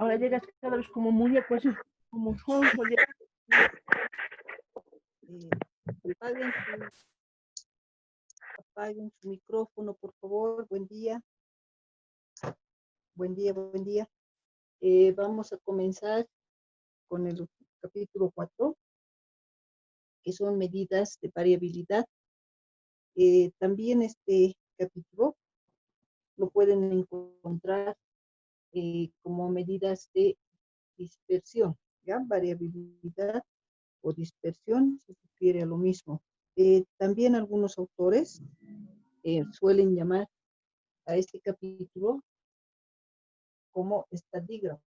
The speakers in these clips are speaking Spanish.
Ahora llegas cada vez como muñeco, así, como sonso. Apaguen apaguen su micrófono, por favor. Buen día. Buen día, buen día. Vamos a comenzar con el capítulo 4, que son medidas de variabilidad. También este capítulo lo pueden encontrar como medidas de dispersión, ¿ya? Variabilidad o dispersión, se refiere a lo mismo. También algunos autores suelen llamar a este capítulo como estadígrafo.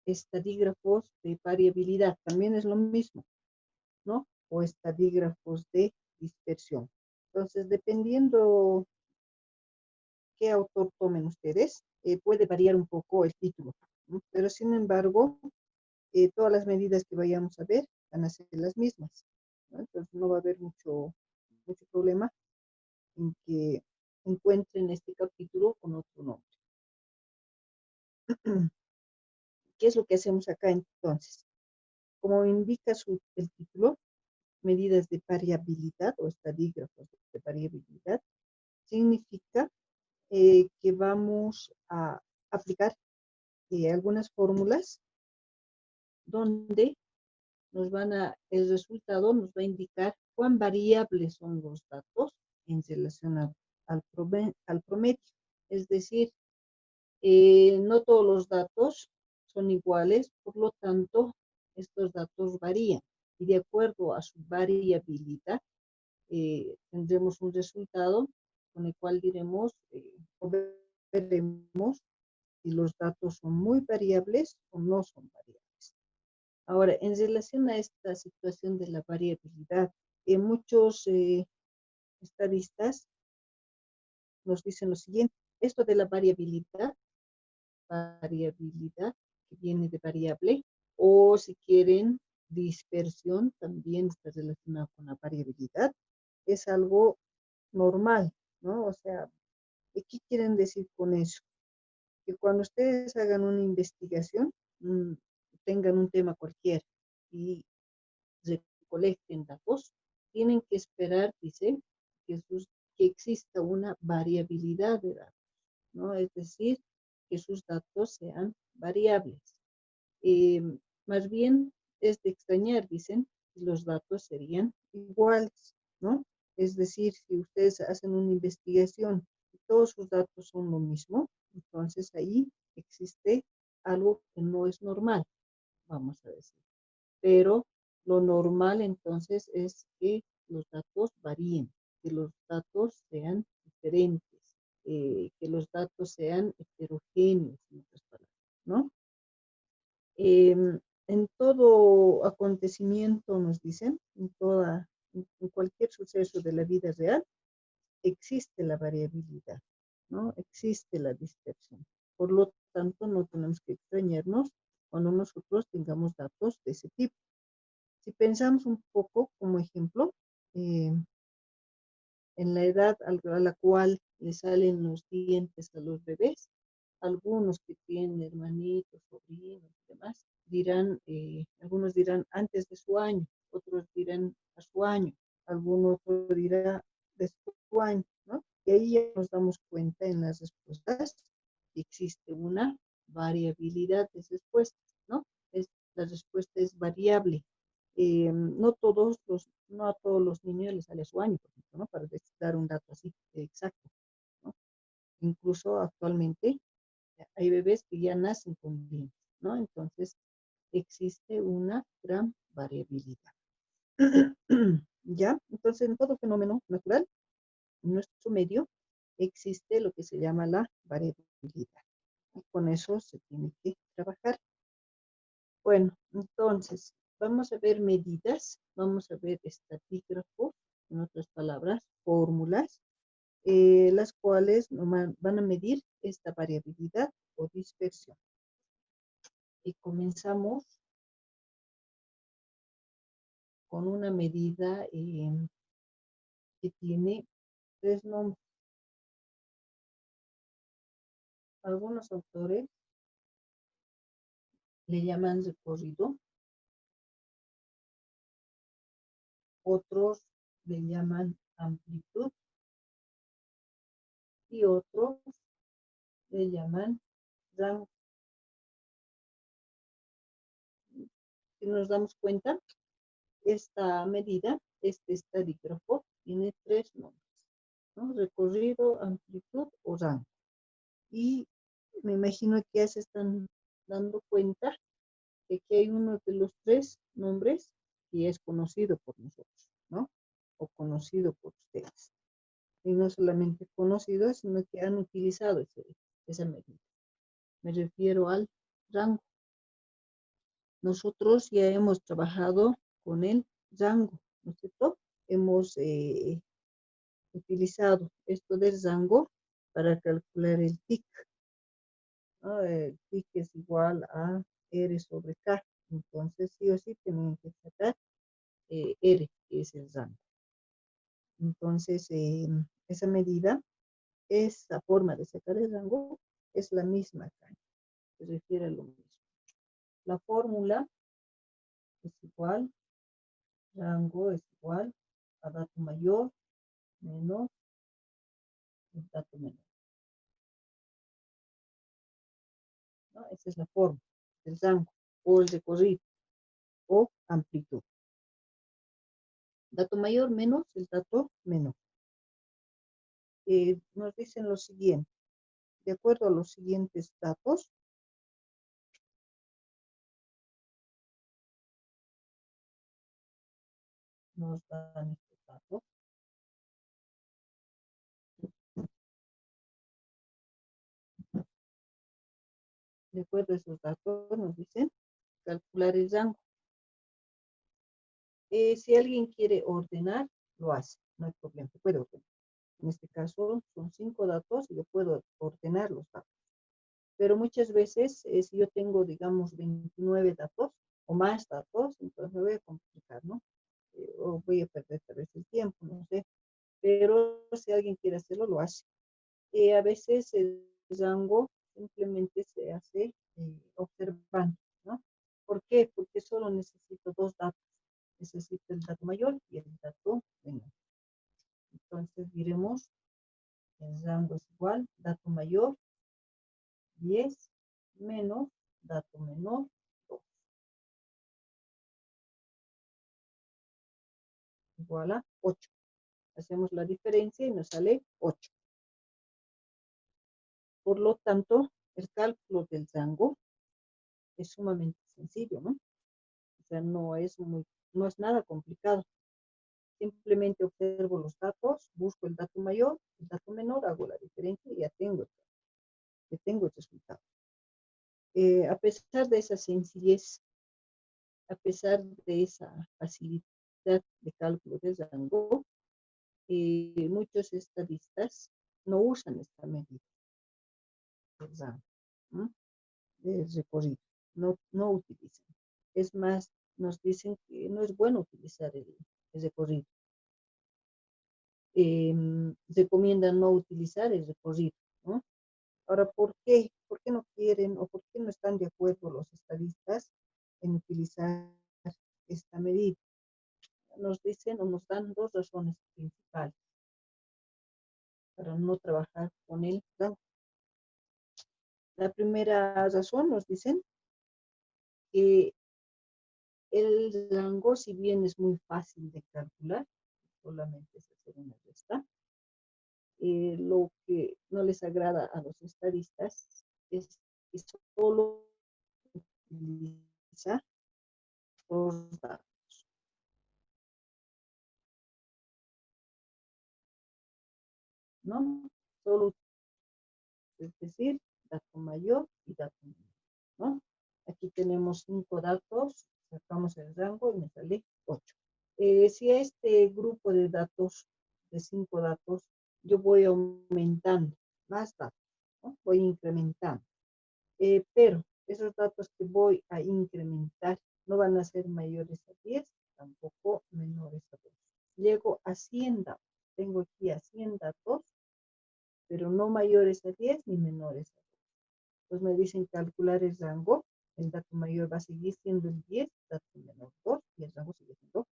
Estadígrafos de variabilidad, también es lo mismo, ¿no? O estadígrafos de dispersión. Entonces, dependiendo qué autor tomen ustedes, puede variar un poco el título, ¿no? Pero sin embargo, todas las medidas que vayamos a ver van a ser las mismas, ¿no? Entonces no va a haber mucho problema en que encuentren este capítulo con otro nombre. ¿Qué es lo que hacemos acá entonces? Como indica el título, medidas de variabilidad o estadígrafos de variabilidad, significa que vamos a aplicar algunas fórmulas donde el resultado nos va a indicar cuán variables son los datos en relación al promedio. Es decir, no todos los datos son iguales, por lo tanto, estos datos varían. Y de acuerdo a su variabilidad, tendremos un resultado con el cual diremos o veremos si los datos son muy variables o no son variables. Ahora, en relación a esta situación de la variabilidad, muchos estadistas nos dicen lo siguiente: esto de la variabilidad que viene de variable, o si quieren, dispersión, también está relacionado con la variabilidad, es algo normal, ¿no? O sea, ¿qué quieren decir con eso? Que cuando ustedes hagan una investigación, tengan un tema cualquiera y recolecten datos, tienen que esperar, dice, que exista una variabilidad de datos, ¿no? Es decir, que sus datos sean variables. Más bien es de extrañar, dicen, que los datos serían iguales, ¿no? Es decir, si ustedes hacen una investigación y todos sus datos son lo mismo, entonces ahí existe algo que no es normal, vamos a decir. Pero lo normal entonces es que los datos varíen, que los datos sean diferentes, que los datos sean heterogéneos, en otras palabras, ¿no? En todo acontecimiento, nos dicen, en cualquier suceso de la vida real, existe la variabilidad, ¿no? Existe la dispersión. Por lo tanto, no tenemos que extrañarnos cuando nosotros tengamos datos de ese tipo. Si pensamos un poco como ejemplo, en la edad a la cual le salen los dientes a los bebés, algunos que tienen hermanitos, sobrinos y demás, algunos dirán antes de su año, otros dirán a su año, algunos dirán de su año, ¿no? Y ahí ya nos damos cuenta en las respuestas que existe una variabilidad de respuestas, ¿no? La respuesta es variable. No a todos los niños les sale a su año, por ejemplo, ¿no? Para dar un dato así exacto, ¿no? Incluso actualmente hay bebés que ya nacen con dientes, ¿no? Entonces, existe una gran variabilidad. ¿Ya? Entonces, en todo fenómeno natural, en nuestro medio, existe lo que se llama la variabilidad. Y con eso se tiene que trabajar. Bueno, entonces, vamos a ver medidas, vamos a ver estadígrafos, en otras palabras, fórmulas, las cuales van a medir esta variabilidad o dispersión. Y comenzamos con una medida que tiene tres nombres. Algunos autores le llaman recorrido, otros le llaman amplitud y otros le llaman rango. Si nos damos cuenta, esta medida, este estadígrafo, tiene tres nombres, ¿no? Recorrido, amplitud o rango. Y me imagino que ya se están dando cuenta de que hay uno de los tres nombres que es conocido por nosotros, ¿no? O conocido por ustedes. Y no solamente conocido, sino que han utilizado esa medida. Me refiero al rango. Nosotros ya hemos trabajado con el rango, ¿no es cierto? Hemos utilizado esto del rango para calcular el TIC, ¿no? El TIC es igual a R sobre K. Entonces, sí o sí, tienen que sacar R, que es el rango. Entonces, esa medida, esa forma de sacar el rango, es la misma acá. Se refiere a lo mismo. La fórmula es igual, rango es igual a dato mayor menos el dato menor, ¿no? Esa es la forma del rango o el recorrido o amplitud. Dato mayor menos el dato menor. Nos dicen lo siguiente. De acuerdo a los siguientes datos, nos dan estos datos. De acuerdo a esos datos, nos dicen calcular el rango. Si alguien quiere ordenar, lo hace, no hay problema, se puede ordenar. En este caso son 5 datos y yo puedo ordenar los datos. Pero muchas veces, si yo tengo, digamos, 29 datos o más datos, entonces me voy a complicar, ¿no? O voy a perder tal vez el tiempo, no sé. Pero si alguien quiere hacerlo, lo hace. A veces el rango simplemente se hace observando, ¿no? ¿Por qué? Porque solo necesito dos datos. Necesito el dato mayor y el dato menor. Entonces diremos, el rango es igual, dato mayor 10 menos dato menor 2. Igual a 8. Hacemos la diferencia y nos sale 8. Por lo tanto, el cálculo del rango es sumamente sencillo, ¿no? O sea, no es nada complicado. Simplemente observo los datos, busco el dato mayor, el dato menor, hago la diferencia y ya tengo el resultado. A pesar de esa sencillez, a pesar de esa facilidad de cálculo del rango, muchos estadistas no usan esta medida del rango, ¿no? Del recorrido, no utilizan. Es más, nos dicen que no es bueno utilizar el recorrido. Recomiendan no utilizar el recorrido, ¿no? Ahora, ¿por qué? ¿Por qué no quieren o por qué no están de acuerdo los estadistas en utilizar esta medida? Nos dicen o nos dan dos razones principales para no trabajar con el rango. La primera razón nos dicen que el rango, si bien es muy fácil de calcular, solamente es hacer una resta, lo que no les agrada a los estadistas es que solo utiliza dos datos. ¿No? Solo, es decir, dato mayor y dato menor, ¿no? Aquí tenemos 5 datos, sacamos el rango y me sale 8. Si a este grupo de datos, de 5 datos, yo voy aumentando más datos, ¿no? Voy incrementando. Pero esos datos que voy a incrementar no van a ser mayores a 10, tampoco menores a 2. Llego a 100 datos. Tengo aquí a 100 datos, pero no mayores a 10 ni menores a 2. Pues me dicen calcular el rango. El dato mayor va a seguir siendo el 10, dato menor 2, y el rango sigue siendo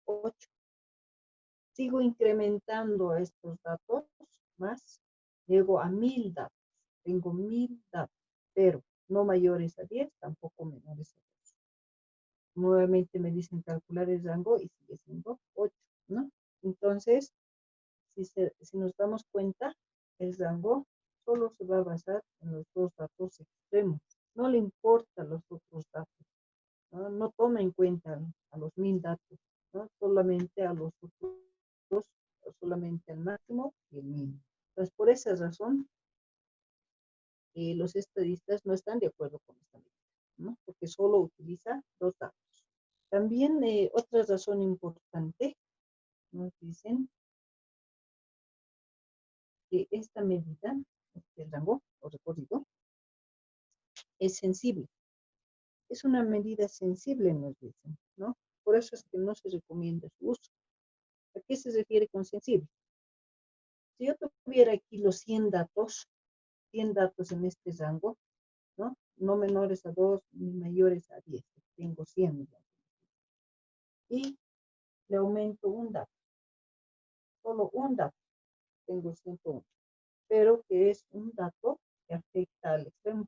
8. Sigo incrementando a estos datos más. Llego a 1000 datos. Tengo 1000 datos, pero no mayores a 10, tampoco menores a 2. Nuevamente me dicen calcular el rango y sigue siendo 8, ¿no? Entonces, si nos damos cuenta, el rango solo se va a basar en los dos datos extremos. No le importa los otros datos, ¿no? No toma en cuenta a los 1000 datos, ¿no? Solamente a los otros dos, solamente al máximo y el mínimo. Entonces, por esa razón, los estadistas no están de acuerdo con esta medida, ¿no? Porque solo utiliza dos datos. También otra razón importante, nos dicen que esta medida, este rango o recorrido, es sensible. Es una medida sensible, nos dicen, ¿no? Por eso es que no se recomienda su uso. ¿A qué se refiere con sensible? Si yo tuviera aquí los 100 datos en este rango, ¿no? No menores a 2 ni mayores a 10. Tengo 100. Y le aumento un dato. Solo un dato. Tengo 101. Pero que es un dato que afecta al extremo.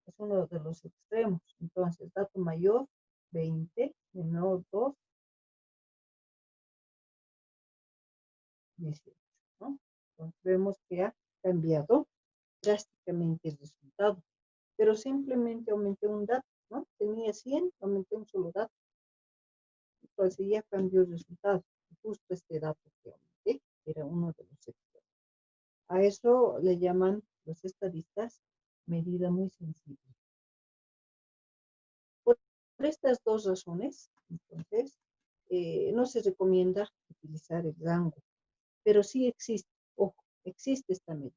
Es uno de los extremos. Entonces, dato mayor, 20, menor 2, 18, ¿no? Entonces, vemos que ha cambiado drásticamente el resultado. Pero simplemente aumenté un dato, ¿no? Tenía 100, aumenté un solo dato. Entonces, ya cambió el resultado. Justo este dato que aumenté era uno de los extremos. A eso le llaman los estadistas medida muy sensible. Por estas dos razones, entonces, no se recomienda utilizar el rango, pero sí existe, ojo, existe esta medida,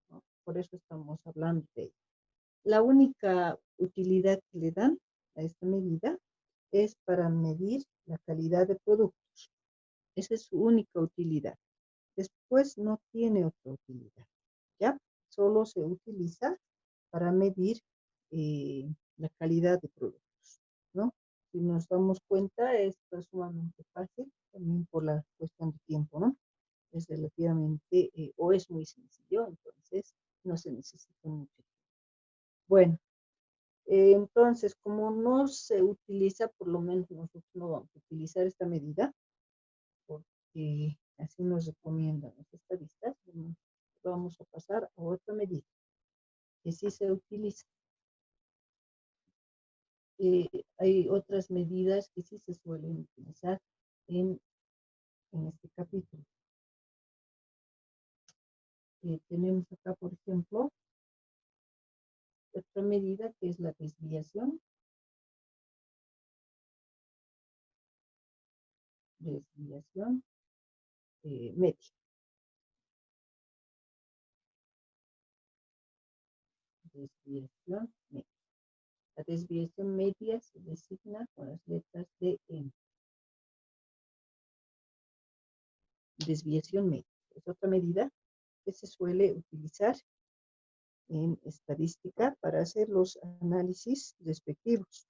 ¿no? Por eso estamos hablando de ella. La única utilidad que le dan a esta medida es para medir la calidad de productos. Esa es su única utilidad. Después no tiene otra utilidad, ¿ya? Solo se utiliza para medir la calidad de productos, ¿no? Si nos damos cuenta, esto es sumamente fácil, también por la cuestión de tiempo, ¿no? Es relativamente, o es muy sencillo, entonces no se necesita mucho tiempo. Bueno, entonces, como no se utiliza, por lo menos nosotros no vamos a utilizar esta medida, porque así nos recomiendan los estadistas, vamos a pasar a otra medida que sí se utiliza. Hay otras medidas que sí se suelen utilizar en este capítulo. Tenemos acá, por ejemplo, otra medida que es la desviación. Desviación media. Desviación media. La desviación media se designa con las letras de M. Desviación media. Es otra medida que se suele utilizar en estadística para hacer los análisis respectivos.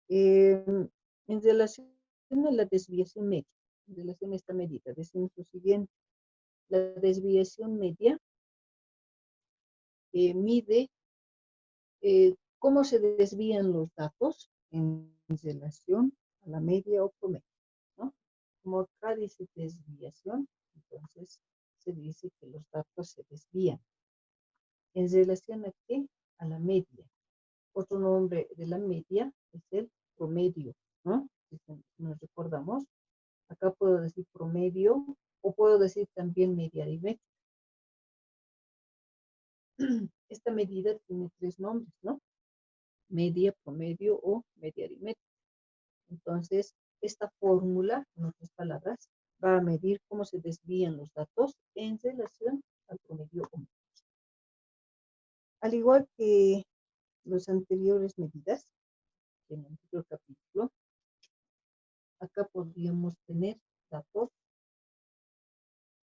En relación a la desviación media, en relación a esta medida, decimos lo siguiente. La desviación media mide cómo se desvían los datos en relación a la media o promedio, ¿no? Como acá dice desviación, entonces se dice que los datos se desvían. ¿En relación a qué? A la media. Otro nombre de la media es el promedio, ¿no? Si nos recordamos, acá puedo decir promedio o puedo decir también media aritmética. Esta medida tiene tres nombres, ¿no? Media, promedio o media aritmética. Entonces, esta fórmula, en otras palabras, va a medir cómo se desvían los datos en relación al promedio o media. Al igual que las anteriores medidas, en el anterior capítulo, acá podríamos tener datos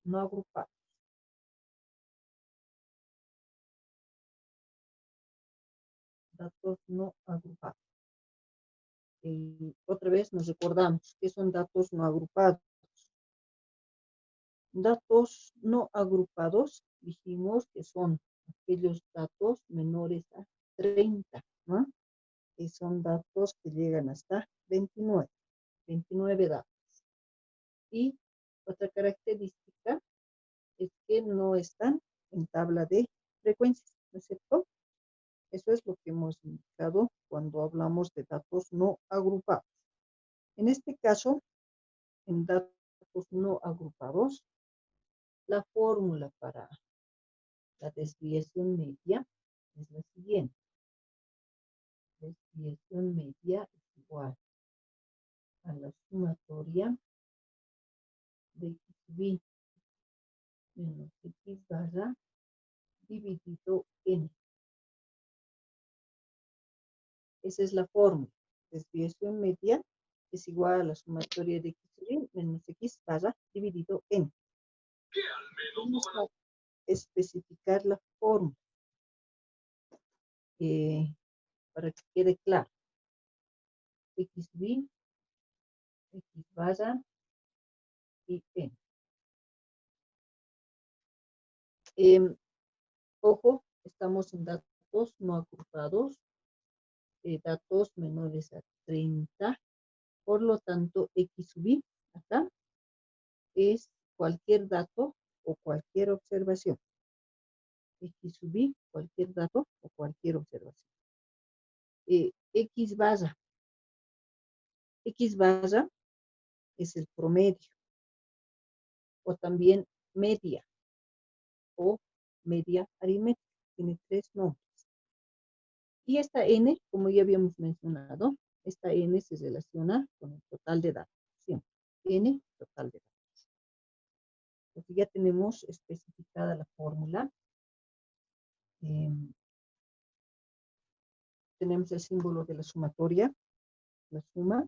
no agrupados. datos no agrupados. Otra vez nos recordamos que son datos no agrupados. Datos no agrupados, dijimos que son aquellos datos menores a 30, ¿no? Que son datos que llegan hasta 29 datos. Y otra característica es que no están en tabla de frecuencias, ¿no es cierto? Eso es lo que hemos indicado cuando hablamos de datos no agrupados. En este caso, en datos no agrupados, la fórmula para la desviación media es la siguiente. Desviación media es igual a la sumatoria de x menos x barra dividido n. Esa es la fórmula. Desviación media es igual a la sumatoria de x menos x barra dividido n. Vamos a especificar la fórmula para que quede claro. X barra y n. Ojo, estamos en datos no agrupados, datos menores a 30. Por lo tanto, x sub i acá es cualquier dato o cualquier observación. X sub i, cualquier dato o cualquier observación. X barra. X barra es el promedio. O también media. O media aritmética. Tiene 3 nombres. Y esta n, como ya habíamos mencionado, esta n se relaciona con el total de datos. Siempre. N, total de datos. Entonces ya tenemos especificada la fórmula. Tenemos el símbolo de la sumatoria, la suma.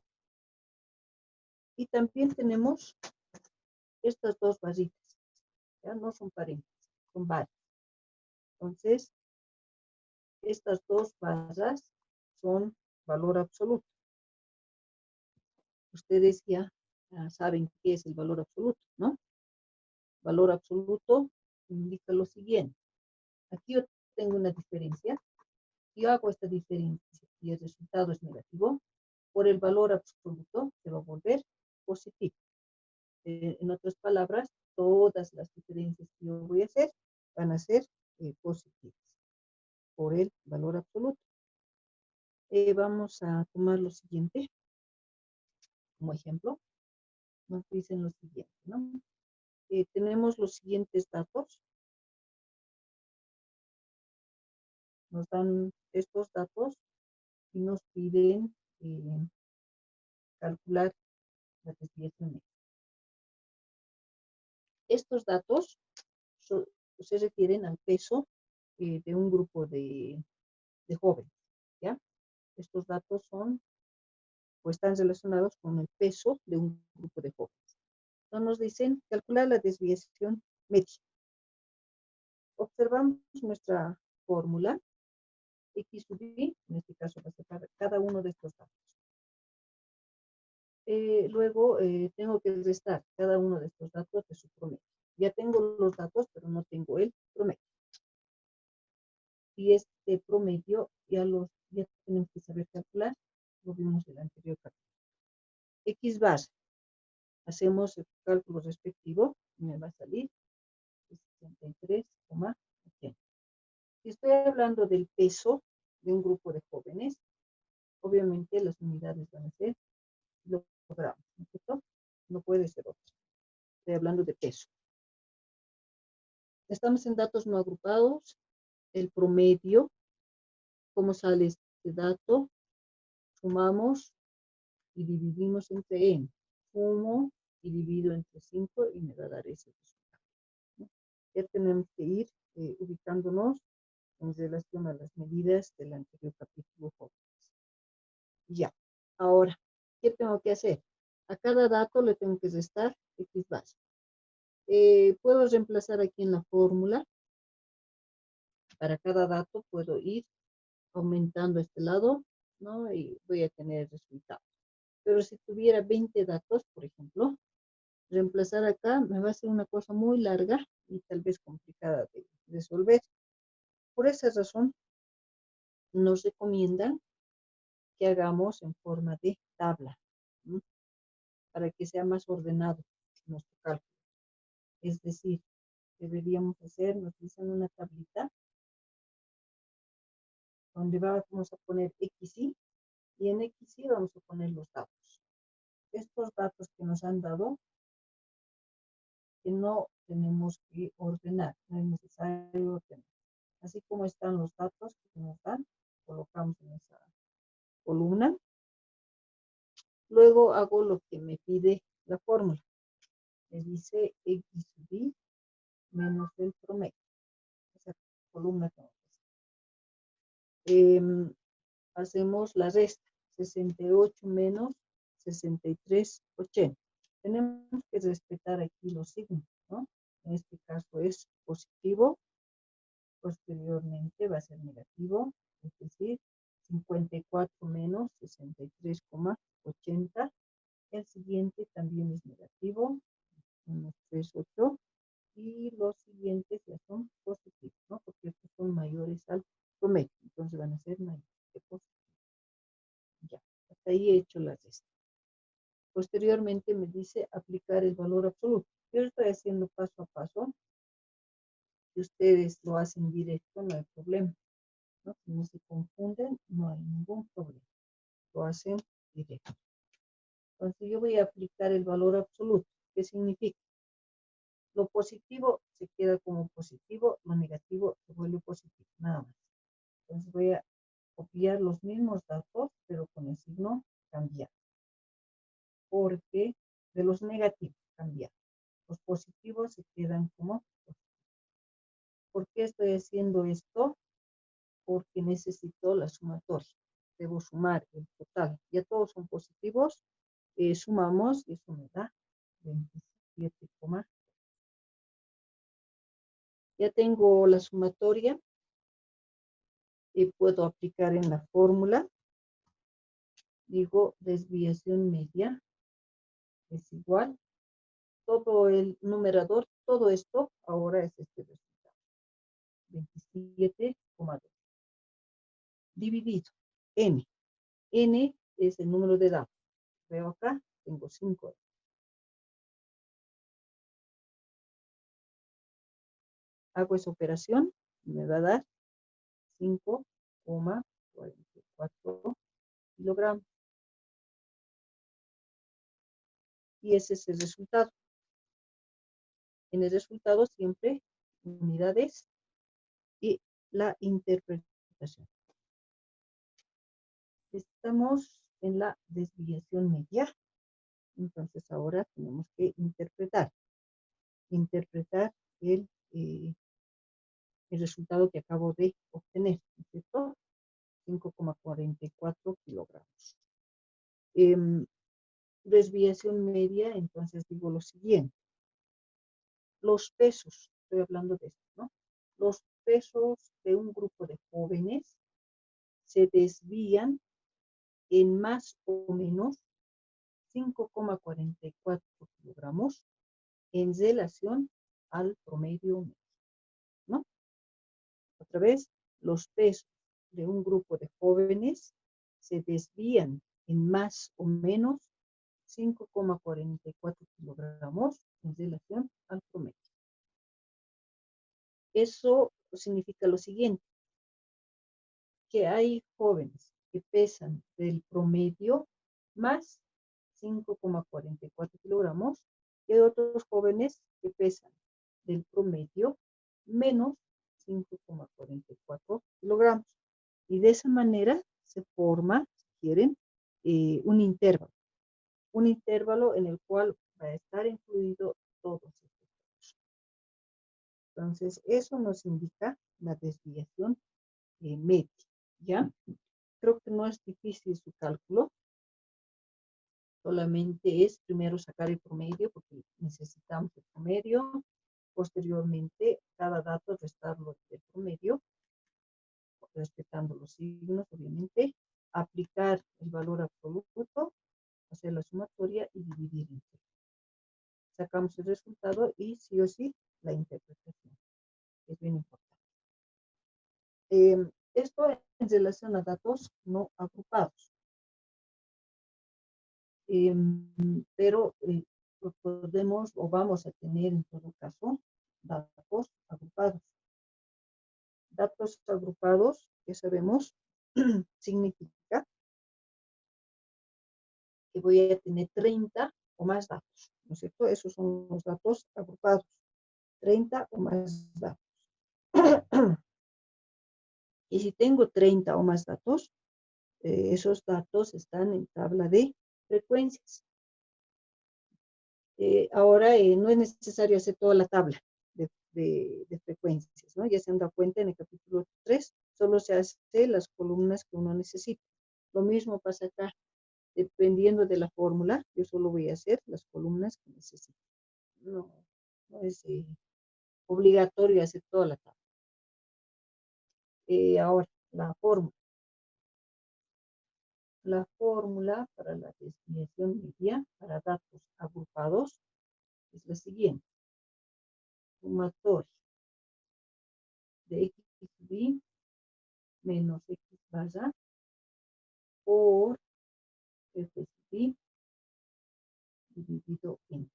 Y también tenemos estas dos barritas. Ya no son paréntesis, son barras. Entonces, estas dos barras son valor absoluto. Ustedes ya saben qué es el valor absoluto, ¿no? Valor absoluto indica lo siguiente. Aquí yo tengo una diferencia. Yo hago esta diferencia y el resultado es negativo. Por el valor absoluto se va a volver positivo. En otras palabras, todas las diferencias que yo voy a hacer van a ser positivas por el valor absoluto. Vamos a tomar lo siguiente como ejemplo. Nos dicen lo siguiente, ¿no? Tenemos los siguientes datos. Nos dan estos datos y nos piden calcular la desviación media. Estos datos se refieren al peso de un grupo de jóvenes, ¿ya? Estos datos son o están relacionados con el peso de un grupo de jóvenes. Entonces nos dicen calcular la desviación media. Observamos nuestra fórmula. X sub i, en este caso va a ser cada uno de estos datos. Luego tengo que restar cada uno de estos datos de su promedio. Ya tengo los datos, pero no tengo el promedio. Y este promedio ya tenemos que saber calcular. Lo vimos en el anterior capítulo. X base. Hacemos el cálculo respectivo. Y me va a salir 63,80. Si estoy hablando del peso de un grupo de jóvenes, obviamente las unidades van a ser kilogramos, ¿no es cierto? No puede ser otro. Estoy hablando de peso. Estamos en datos no agrupados. El promedio, ¿cómo sale este dato? Sumamos y dividimos entre n. Sumo y divido entre 5 y me va a dar ese resultado, ¿no? Ya tenemos que ir ubicándonos en relación a las medidas del anterior capítulo. Ya. Ahora, ¿qué tengo que hacer? A cada dato le tengo que restar x base. Puedo reemplazar aquí en la fórmula. Para cada dato puedo ir aumentando este lado, ¿no? Y voy a tener el resultado. Pero si tuviera 20 datos, por ejemplo, reemplazar acá me va a ser una cosa muy larga y tal vez complicada de resolver. Por esa razón, nos recomiendan que hagamos en forma de tabla, ¿no? Para que sea más ordenado nuestro cálculo. Es decir, deberíamos hacer, nos dicen una tablita donde vamos a poner XY y en XY vamos a poner los datos. Estos datos que nos han dado, que no tenemos que ordenar, no es necesario ordenar. Así como están los datos que nos dan, colocamos en esa columna. Luego hago lo que me pide la fórmula. Me dice X sub Y menos el promedio. Esa columna que hacemos la resta. 68 menos 63,80. Tenemos que respetar aquí los signos, ¿no? En este caso es positivo, posteriormente va a ser negativo, es decir, 54 menos 63,80. El siguiente también es negativo, menos 3,8. Y los siguientes ya son positivos, ¿no? Porque estos son mayores al promedio, entonces van a ser mayores que positivos. Ya, hasta ahí he hecho la resta. Posteriormente me dice aplicar el valor absoluto. Yo lo estoy haciendo paso a paso. Si ustedes lo hacen directo, no hay problema, ¿no? Si no se confunden, no hay ningún problema. Lo hacen directo. Entonces yo voy a aplicar el valor absoluto. ¿Qué significa? Lo positivo se queda como positivo, lo negativo se vuelve positivo, nada más. Entonces voy a copiar los mismos datos, pero con el signo cambiar. Porque de los negativos cambiar. Los positivos se quedan como positivos. ¿Por qué estoy haciendo esto? Porque necesito la sumatoria. Debo sumar el total. Ya todos son positivos. Sumamos y eso me da 27, ya tengo la sumatoria y puedo aplicar en la fórmula. Digo, desviación media es igual. Todo el numerador, todo esto ahora es este resultado. 27,2. Dividido n. N es el número de datos. Veo acá, tengo 5. Hago esa operación y me va a dar 5,44 kilogramos. Y ese es el resultado. En el resultado siempre unidades y la interpretación. Estamos en la desviación media. Entonces ahora tenemos que interpretar el resultado que acabo de obtener, ¿cierto? 5,44 kilogramos. Desviación media, entonces digo lo siguiente. Los pesos, estoy hablando de esto, ¿no? Los pesos de un grupo de jóvenes se desvían en más o menos 5,44 kilogramos en relación al promedio medio, ¿no? Otra vez, los pesos de un grupo de jóvenes se desvían en más o menos 5,44 kilogramos en relación al promedio. Eso significa lo siguiente, que hay jóvenes que pesan del promedio más 5,44 kilogramos y hay otros jóvenes que pesan del promedio menos 5,44 kilogramos. Y de esa manera se forma, si quieren, un intervalo en el cual va a estar incluido todos estos datos. Entonces, eso nos indica la desviación media, ¿ya? Creo que no es difícil su cálculo. Solamente es primero sacar el promedio, porque necesitamos el promedio. Posteriormente, cada dato restarlo del promedio. respetando los signos, obviamente, aplicar el valor absoluto, hacer la sumatoria y dividir entre. Sacamos el resultado y sí o sí la interpretación. Es bien importante. Esto en relación a datos no agrupados. Pero podemos o vamos a tener en todo caso datos agrupados. Datos agrupados, que sabemos, significa que voy a tener 30 o más datos, ¿no es cierto? Esos son los datos agrupados, 30 o más datos. Y si tengo 30 o más datos, esos datos están en tabla de frecuencias. Ahora no es necesario hacer toda la tabla de frecuencias, ¿no? Ya se han dado cuenta en el capítulo 3, solo se hace las columnas que uno necesita. Lo mismo pasa acá. Dependiendo de la fórmula, yo solo voy a hacer las columnas que necesito. No es obligatorio hacer toda la tabla. Ahora, la fórmula. La fórmula para la desviación media para datos agrupados es la siguiente. Sumatoria de x sub i menos x barra por f sub i dividido en.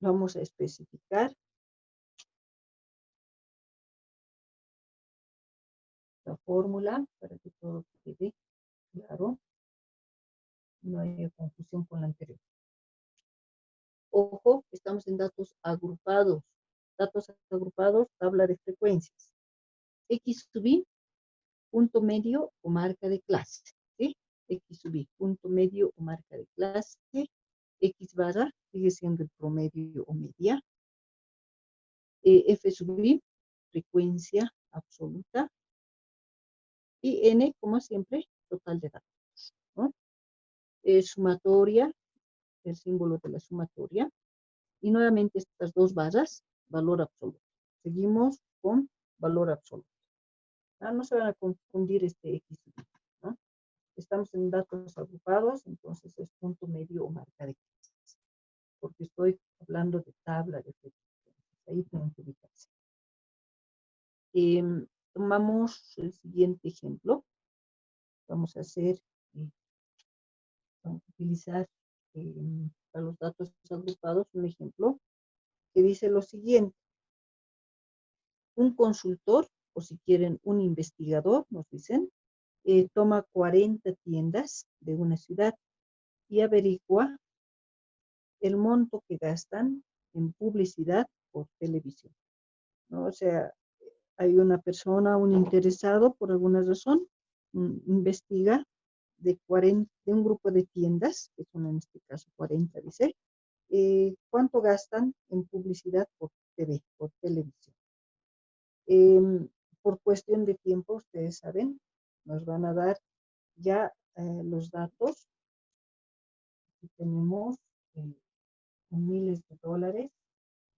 Vamos a especificar la fórmula para que todo quede claro. No hay confusión con la anterior. Ojo, estamos en datos agrupados. Datos agrupados, tabla de frecuencias. X sub i, punto medio o marca de clase. ¿Sí? X sub i, punto medio o marca de clase. X barra sigue siendo el promedio o media. F sub i, frecuencia absoluta. Y N, como siempre, total de datos, ¿no? Sumatoria, el símbolo de la sumatoria. Y nuevamente estas dos barras, valor absoluto. Seguimos con valor absoluto. No se van a confundir este X, ¿no? Estamos en datos agrupados, entonces es punto medio o marca de clases. Porque estoy hablando de tabla de frecuencias. Ahí tienen que ubicarse. Tomamos el siguiente ejemplo. Vamos a hacer, vamos a utilizar para los datos agrupados un ejemplo que dice lo siguiente. Un consultor, o si quieren un investigador, nos dicen, toma 40 tiendas de una ciudad y averigua el monto que gastan en publicidad por televisión, ¿no? O sea, hay una persona, un interesado, por alguna razón, investiga de un grupo de tiendas, que son en este caso 40, dice, cuánto gastan en publicidad por TV, por televisión. Por cuestión de tiempo, ustedes saben, nos van a dar ya los datos. Aquí tenemos miles de dólares,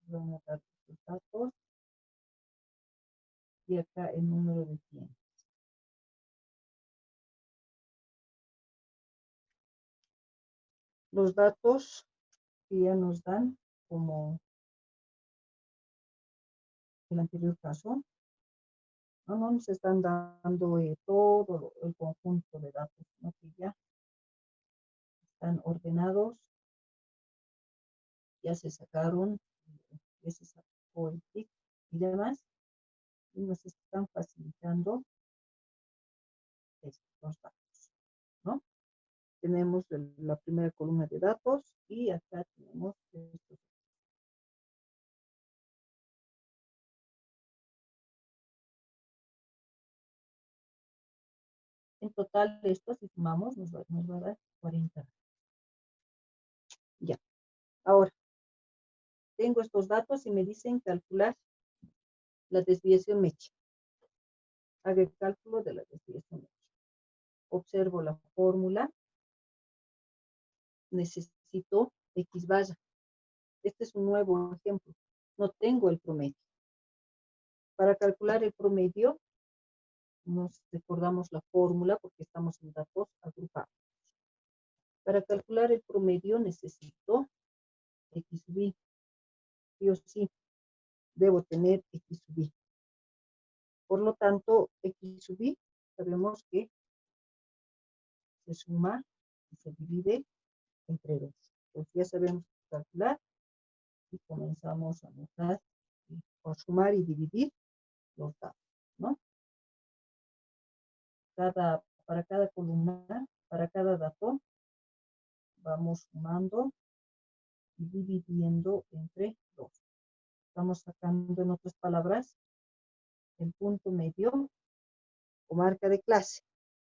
nos van a dar los datos, y acá el número de tiendas. Los datos que ya nos dan, como el anterior caso, no nos están dando todo el conjunto de datos, ¿no? Que ya están ordenados, ya se sacaron, ya se sacó el TIC y demás, y nos están facilitando estos datos, ¿no? Tenemos la primera columna de datos y acá tenemos estos. En total, esto, si sumamos, nos va a dar 40. Ya. Ahora, tengo estos datos y me dicen calcular la desviación media. Haga el cálculo de la desviación media. Observo la fórmula. Necesito X barra. Este es un nuevo ejemplo. No tengo el promedio. Para calcular el promedio, nos recordamos la fórmula porque estamos en datos agrupados. Para calcular el promedio necesito X sub i. Sí o sí, debo tener X sub i. Por lo tanto, X sub i sabemos que se suma y se divide entre 2. Pues ya sabemos calcular y comenzamos a anotar, o sumar y dividir los datos, ¿no? Para cada columna, para cada dato, vamos sumando y dividiendo entre 2. Estamos sacando, en otras palabras, el punto medio o marca de clase.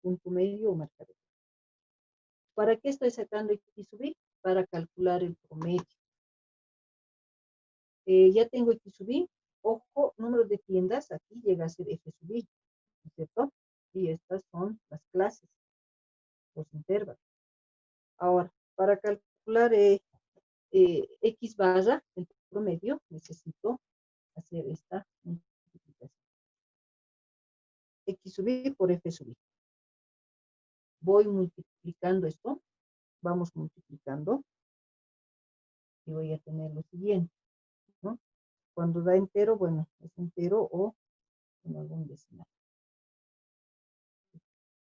Punto medio o marca de clase. ¿Para qué estoy sacando X sub i? Para calcular el promedio. Ya tengo X sub i. Ojo, número de tiendas, aquí llega a ser F sub i, ¿no es cierto? Y estas son las clases, los intervalos. Ahora, para calcular X barra, el promedio, necesito hacer esta multiplicación. X sub i por F sub i. Voy multiplicando esto, vamos multiplicando, y voy a tener lo siguiente, ¿no? Cuando da entero, bueno, es entero o en algún decimal.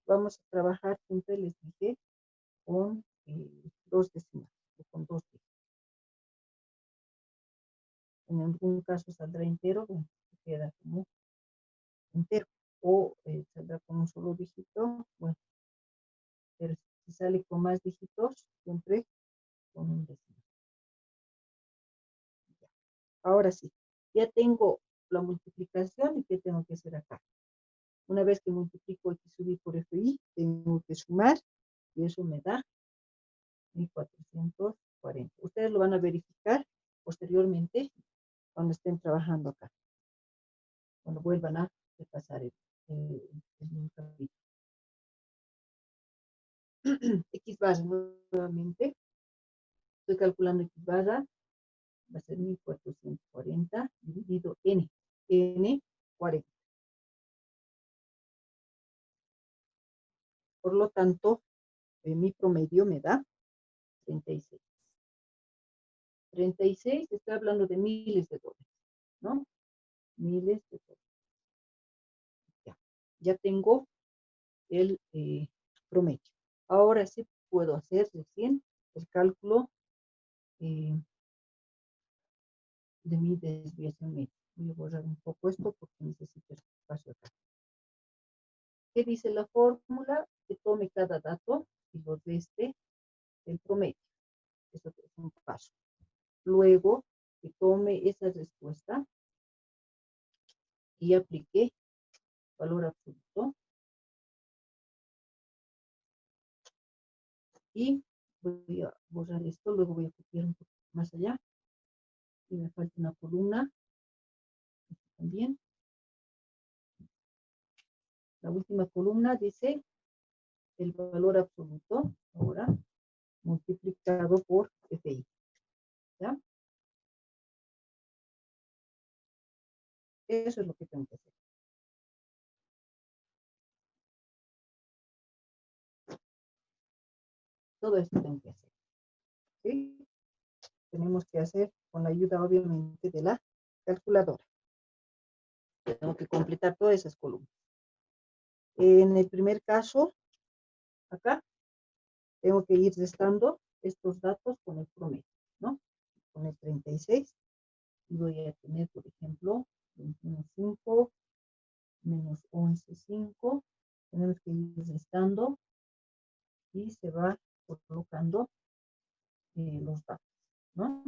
Vamos a trabajar, siempre les dije, con 2 decimales, o con 2 dígitos. En algún caso saldrá entero, bueno, queda como entero, o saldrá con un solo dígito, bueno, pero si sale con más dígitos, siempre con un decimal. Ahora sí, ya tengo la multiplicación y ¿qué tengo que hacer acá? Una vez que multiplico X sub i por Fi, tengo que sumar y eso me da 1440. Ustedes lo van a verificar posteriormente cuando estén trabajando acá, cuando vuelvan a repasar el capítulo. X barra nuevamente, estoy calculando X barra, va a ser 1440 dividido N, N 40. Por lo tanto, mi promedio me da 36. 36, estoy hablando de miles de dólares, ¿no? Miles de dólares. Ya tengo el promedio. Ahora sí puedo hacer recién el cálculo de mi desviación media. Voy a borrar un poco esto porque necesito espacio acá. ¿Qué dice la fórmula? Que tome cada dato y lo reste el promedio. Eso es un paso. Luego, que tome esa respuesta y aplique valor absoluto. Y voy a borrar esto, luego voy a copiar un poco más allá. Y me falta una columna. También. La última columna dice el valor absoluto, ahora, multiplicado por Fi. ¿Ya? Eso es lo que tengo que hacer. Todo esto tengo que hacer. ¿Sí? Tenemos que hacer con la ayuda, obviamente, de la calculadora. Tengo que completar todas esas columnas. En el primer caso, acá, tengo que ir restando estos datos con el promedio, ¿no? Con el 36. Y voy a tener, por ejemplo, 21.5 menos 11.5. Tenemos que ir restando y se va colocando los datos, ¿no?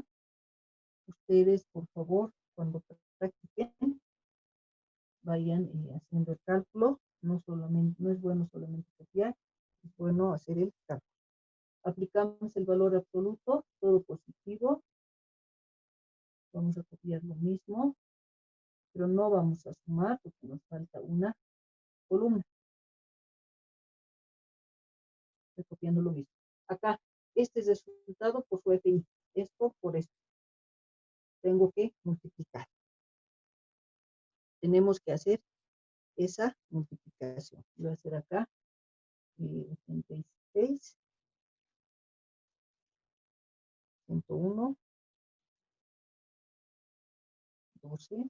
Ustedes, por favor, cuando practiquen, vayan haciendo el cálculo. No es bueno solamente copiar, es bueno hacer el cálculo. Aplicamos el valor absoluto, todo positivo. Vamos a copiar lo mismo, pero no vamos a sumar porque nos falta una columna. Estoy copiando lo mismo. Acá, este es el resultado por su FI. Esto por esto. tengo que multiplicar. Tenemos que hacer esa multiplicación. Voy a hacer acá 86, 101, 12,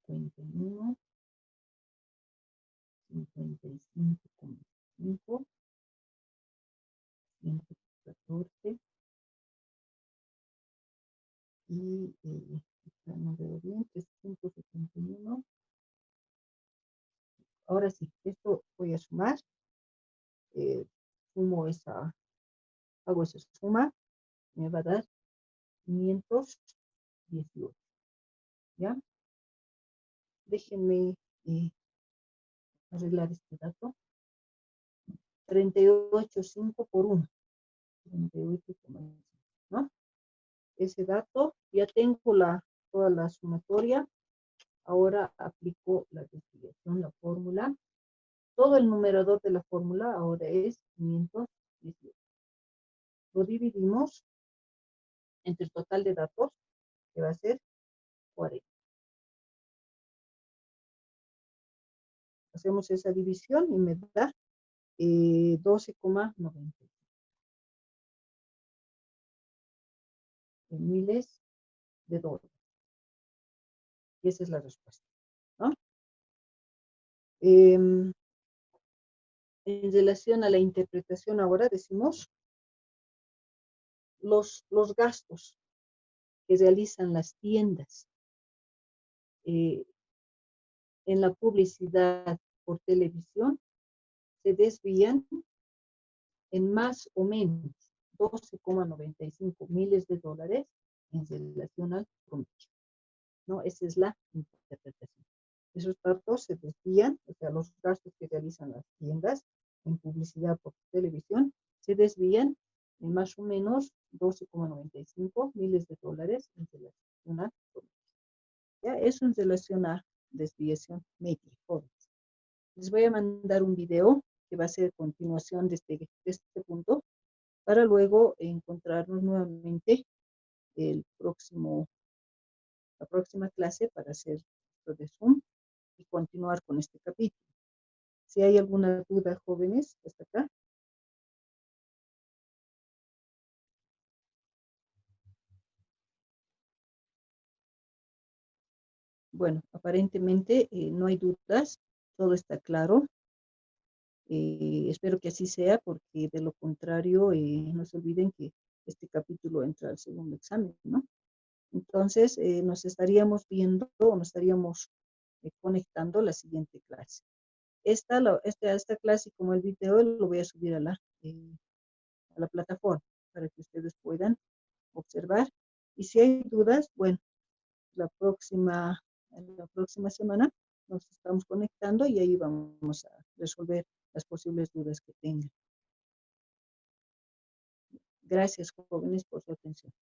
51, 55,5, 114 y no veo bien, 371. Ahora sí, esto voy a sumar. Sumo hago esa suma, me va a dar 518. ¿Ya? Déjenme arreglar este dato. 38,5 por 1. 38,5, ¿no? Ese dato, ya tengo toda la sumatoria. Ahora aplico la desviación, la fórmula. Todo el numerador de la fórmula ahora es 518. Lo dividimos entre el total de datos, que va a ser 40. Hacemos esa división y me da 12,90 miles de dólares. Y esa es la respuesta, ¿no? En relación a la interpretación ahora decimos los gastos que realizan las tiendas en la publicidad por televisión se desvían en más o menos 12,95 miles de dólares en relación al promedio, ¿no? Esa es la interpretación. Esos datos se desvían, o sea, los gastos que realizan las tiendas en publicidad por televisión se desvían en más o menos 12,95 miles de dólares en relación al promedio. ¿Ya? Eso en relación a desviación media, jóvenes. Les voy a mandar un video que va a ser continuación de este punto para luego encontrarnos nuevamente la próxima clase para hacer esto de Zoom y continuar con este capítulo. Si hay alguna duda, jóvenes, hasta acá. Bueno, aparentemente no hay dudas, todo está claro. Espero que así sea, porque de lo contrario, no se olviden que este capítulo entra al segundo examen, ¿no? Entonces, nos estaríamos viendo o nos estaríamos conectando la siguiente clase. Esta clase, como el video, lo voy a subir a la plataforma para que ustedes puedan observar. Y si hay dudas, bueno, la próxima semana nos estamos conectando y ahí vamos a resolver las posibles dudas que tengan. Gracias, jóvenes, por su atención.